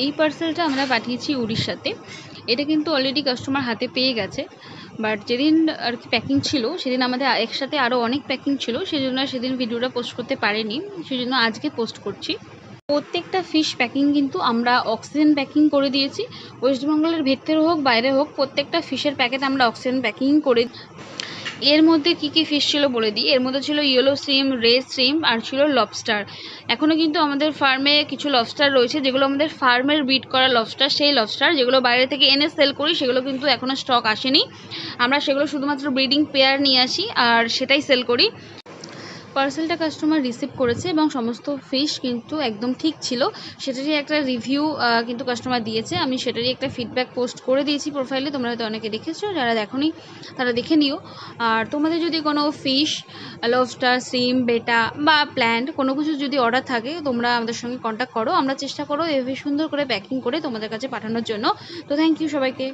এই পার্সেলটা আমরা পাঠিয়েছি উড়িষ্যাতে। এটা কিন্তু অলরেডি কাস্টমার হাতে পেয়ে গেছে, বাট যেদিন আর কি প্যাকিং ছিল সেদিন আমাদের একসাথে আরও অনেক প্যাকিং ছিল, সেজন্য সেদিন ভিডিওটা পোস্ট করতে পারিনি, সেজন্য আজকে পোস্ট করছি। প্রত্যেকটা ফিশ প্যাকিং কিন্তু আমরা অক্সিজেন প্যাকিং করে দিয়েছি। ওয়েস্টবেঙ্গলের ভেতরে হোক বাইরে হোক, প্রত্যেকটা ফিশের প্যাকেট আমরা অক্সিজেন প্যাকিং করে। এর মধ্যে কী কী ফিশ ছিল বলে দিই। এর মধ্যে ছিল ইয়েলো শ্রিম, রেড শ্রিম, আর ছিল লবস্টার। এখনও কিন্তু আমাদের ফার্মে কিছু লবস্টার রয়েছে, যেগুলো আমাদের ফার্মের ব্রিড করা লবস্টার, সেই লবস্টার যেগুলো বাইরে থেকে এনে সেল করি, সেগুলো কিন্তু এখনও স্টক আসেনি। আমরা সেগুলো শুধুমাত্র ব্রিডিং পেয়ার নিয়ে আসি আর সেটাই সেল করি। পার্সেলটা কাস্টমার রিসিভ করেছে এবং সমস্ত ফিশ কিন্তু একদম ঠিক ছিল, সেটারই একটা রিভিউ কিন্তু কাস্টমার দিয়েছে। আমি সেটারই একটা ফিডব্যাক পোস্ট করে দিয়েছি প্রোফাইলে, তোমরা হয়তো অনেকে দেখেছো, যারা দেখোনি তারা দেখে নিও। আর তোমাদের যদি কোনো ফিশ, লবস্টার, শ্রিম, বেটা বা প্ল্যান্ট কোনো কিছু যদি অর্ডার থাকে, তোমরা আমাদের সঙ্গে কন্ট্যাক্ট করো, আমরা চেষ্টা করো এভাবে সুন্দর করে প্যাকিং করে তোমাদের কাছে পাঠানোর জন্য। তো থ্যাংক ইউ সবাইকে।